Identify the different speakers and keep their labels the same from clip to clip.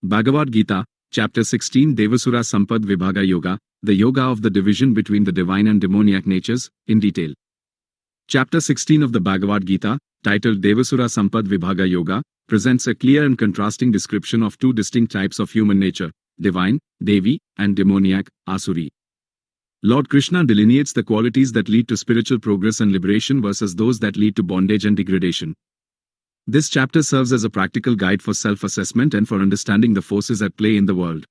Speaker 1: Bhagavad Gita, Chapter 16 Devasura Sampad Vibhaga Yoga, the Yoga of the division between the divine and demoniac natures, in detail. Chapter 16 of the Bhagavad Gita, titled Devasura Sampad Vibhaga Yoga, presents a clear and contrasting description of two distinct types of human nature, divine, Devi, and demoniac, Asuri. Lord Krishna delineates the qualities that lead to spiritual progress and liberation versus those that lead to bondage and degradation. This chapter serves as a practical guide for self-assessment and for understanding the forces at play in the world.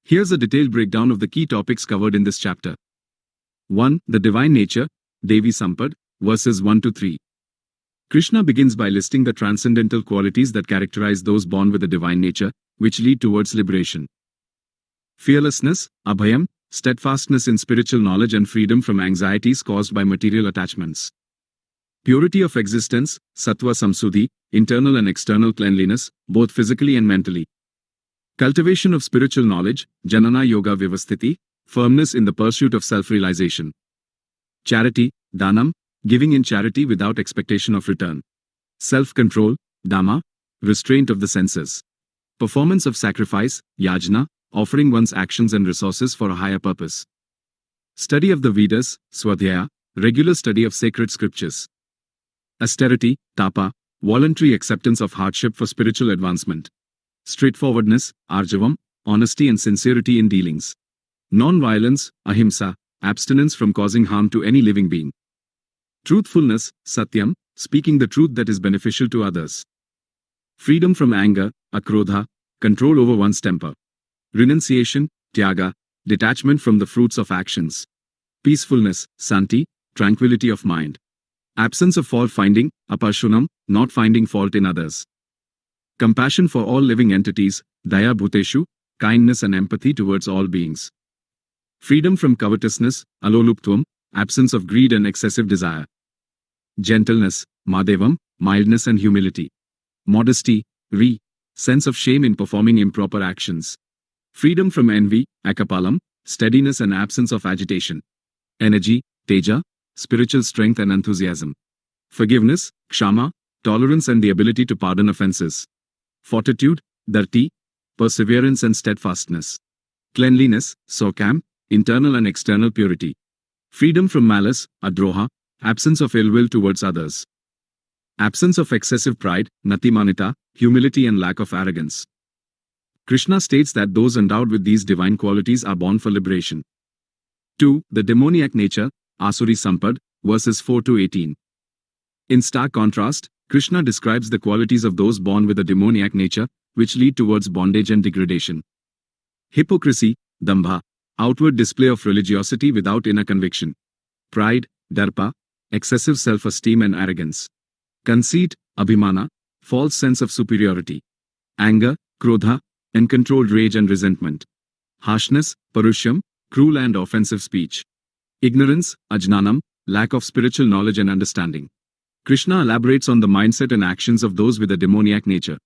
Speaker 1: Here's a detailed breakdown of the key topics covered in this chapter. 1. The divine nature, Devi Sampad, verses 1-3. Krishna begins by listing the transcendental qualities that characterize those born with a divine nature, which lead towards liberation. Fearlessness, Abhayam, steadfastness in spiritual knowledge and freedom from anxieties caused by material attachments. Purity of existence, Sattva Samsuddhi, internal and external cleanliness, both physically and mentally. Cultivation of spiritual knowledge, Janana Yoga Vivasthiti, firmness in the pursuit of self-realization. Charity, Dhanam, giving in charity without expectation of return. Self-control, Dhamma, restraint of the senses. Performance of sacrifice, Yajna, offering one's actions and resources for a higher purpose. Study of the Vedas, Swadhyaya, regular study of sacred scriptures. Austerity, Tapa, voluntary acceptance of hardship for spiritual advancement. Straightforwardness, Arjavam, honesty and sincerity in dealings. Non-violence, Ahimsa, abstinence from causing harm to any living being. Truthfulness, Satyam, speaking the truth that is beneficial to others. Freedom from anger, Akrodha, control over one's temper. Renunciation, Tyaga, detachment from the fruits of actions. Peacefulness, Santi, tranquility of mind. Absence of fault-finding, Aparshunam, not finding fault in others. Compassion for all living entities, Daya Bhuteshu, kindness and empathy towards all beings. Freedom from covetousness, Aloluptvam, absence of greed and excessive desire. Gentleness, Madhevam, mildness and humility. Modesty, Ri, sense of shame in performing improper actions. Freedom from envy, Akapalam, steadiness and absence of agitation. Energy, Teja, spiritual strength and enthusiasm. Forgiveness, Kshama, tolerance and the ability to pardon offenses. Fortitude, Dharti, perseverance and steadfastness. Cleanliness, Sokam, internal and external purity. Freedom from malice, Adroha, absence of ill will towards others. Absence of excessive pride, Natimanita, humility and lack of arrogance. Krishna states that those endowed with these divine qualities are born for liberation. 2. The demoniac nature, Asuri Sampad, verses 4-18. In stark contrast, Krishna describes the qualities of those born with a demoniac nature, which lead towards bondage and degradation. Hypocrisy, Dambha, outward display of religiosity without inner conviction. Pride, Darpa, excessive self-esteem and arrogance. Conceit, Abhimana, false sense of superiority. Anger, Krodha, uncontrolled rage and resentment. Harshness, Parushyam, cruel and offensive speech. Ignorance, Ajnanam, lack of spiritual knowledge and understanding. Krishna elaborates on the mindset and actions of those with a demoniac nature.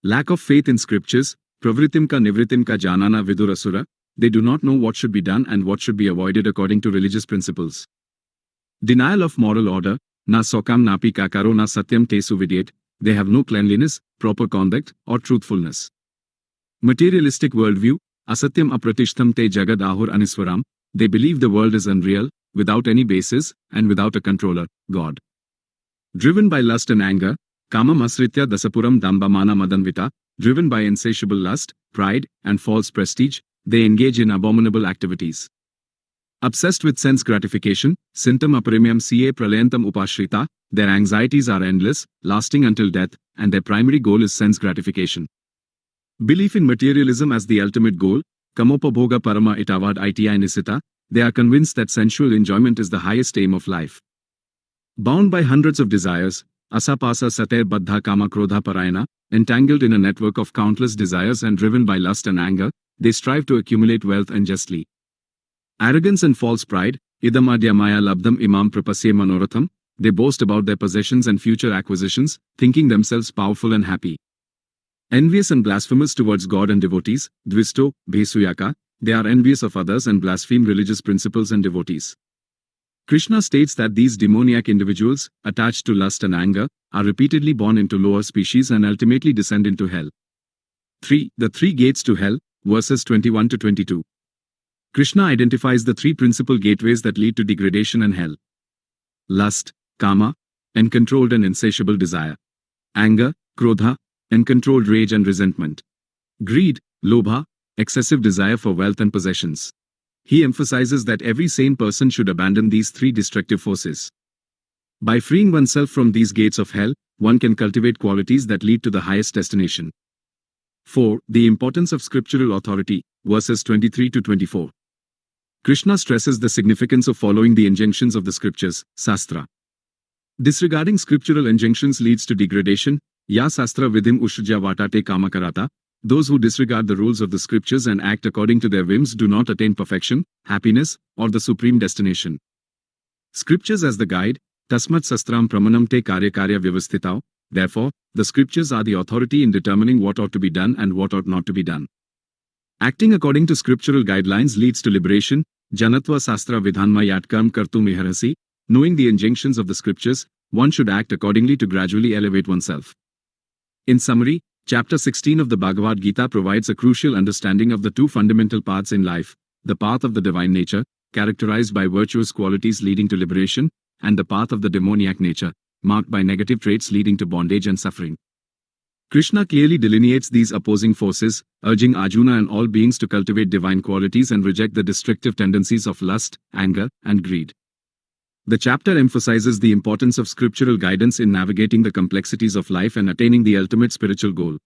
Speaker 1: Lack of faith in scriptures, Pravritimka Nivritimka Janana Vidurasura, they do not know what should be done and what should be avoided according to religious principles. Denial of moral order, Na Sokam Napi Kakaro Na Satyam Tesu Vidyet, they have no cleanliness, proper conduct, or truthfulness. Materialistic worldview, Asatyam Apratishtham Te Jagad Ahur Aniswaram, they believe the world is unreal, without any basis, and without a controller, God. Driven by lust and anger, Kama Masritya Dasapuram Damba Mana Madanvita, driven by insatiable lust, pride, and false prestige, they engage in abominable activities. Obsessed with sense gratification, Sintam Aparimyam Ca Pralayantam Upashrita, their anxieties are endless, lasting until death, and their primary goal is sense gratification. Belief in materialism as the ultimate goal, Kamopabhoga Parama Itavad Iti Nisita, they are convinced that sensual enjoyment is the highest aim of life. Bound by hundreds of desires, Asapasa Sater Baddha Kama Krodha Parayana, entangled in a network of countless desires and driven by lust and anger, they strive to accumulate wealth unjustly. Arrogance and false pride, Idamadya Maya Labdham Imam Prapasye Manoratham, they boast about their possessions and future acquisitions, thinking themselves powerful and happy. Envious and blasphemous towards God and devotees, Dvisto, Bhesuyaka, they are envious of others and blaspheme religious principles and devotees. Krishna states that these demoniac individuals, attached to lust and anger, are repeatedly born into lower species and ultimately descend into hell. 3. The three gates to hell, verses 21 to 22. Krishna identifies the three principal gateways that lead to degradation and hell: lust, kama, uncontrolled and insatiable desire; anger, krodha, uncontrolled rage and resentment; greed, lobha, excessive desire for wealth and possessions. He emphasizes that every sane person should abandon these three destructive forces. By freeing oneself from these gates of hell, one can cultivate qualities that lead to the highest destination. 4. The importance of scriptural authority, verses 23 to 24. Krishna stresses the significance of following the injunctions of the scriptures, Sastra. Disregarding scriptural injunctions leads to degradation. Ya Sastra vidhim ushja vatate kamakarata. Those who disregard the rules of the scriptures and act according to their whims do not attain perfection, happiness, or the supreme destination. Scriptures as the guide, tasmat sastram pramanam te karya vyavasthitao. Therefore, the scriptures are the authority in determining what ought to be done and what ought not to be done. Acting according to scriptural guidelines leads to liberation. Janatva sastra vidhanma yatkarm kartum iharasi. Knowing the injunctions of the scriptures, one should act accordingly to gradually elevate oneself. In summary, Chapter 16 of the Bhagavad Gita provides a crucial understanding of the two fundamental paths in life: the path of the divine nature, characterized by virtuous qualities leading to liberation, and the path of the demoniac nature, marked by negative traits leading to bondage and suffering. Krishna clearly delineates these opposing forces, urging Arjuna and all beings to cultivate divine qualities and reject the destructive tendencies of lust, anger, and greed. The chapter emphasizes the importance of scriptural guidance in navigating the complexities of life and attaining the ultimate spiritual goal.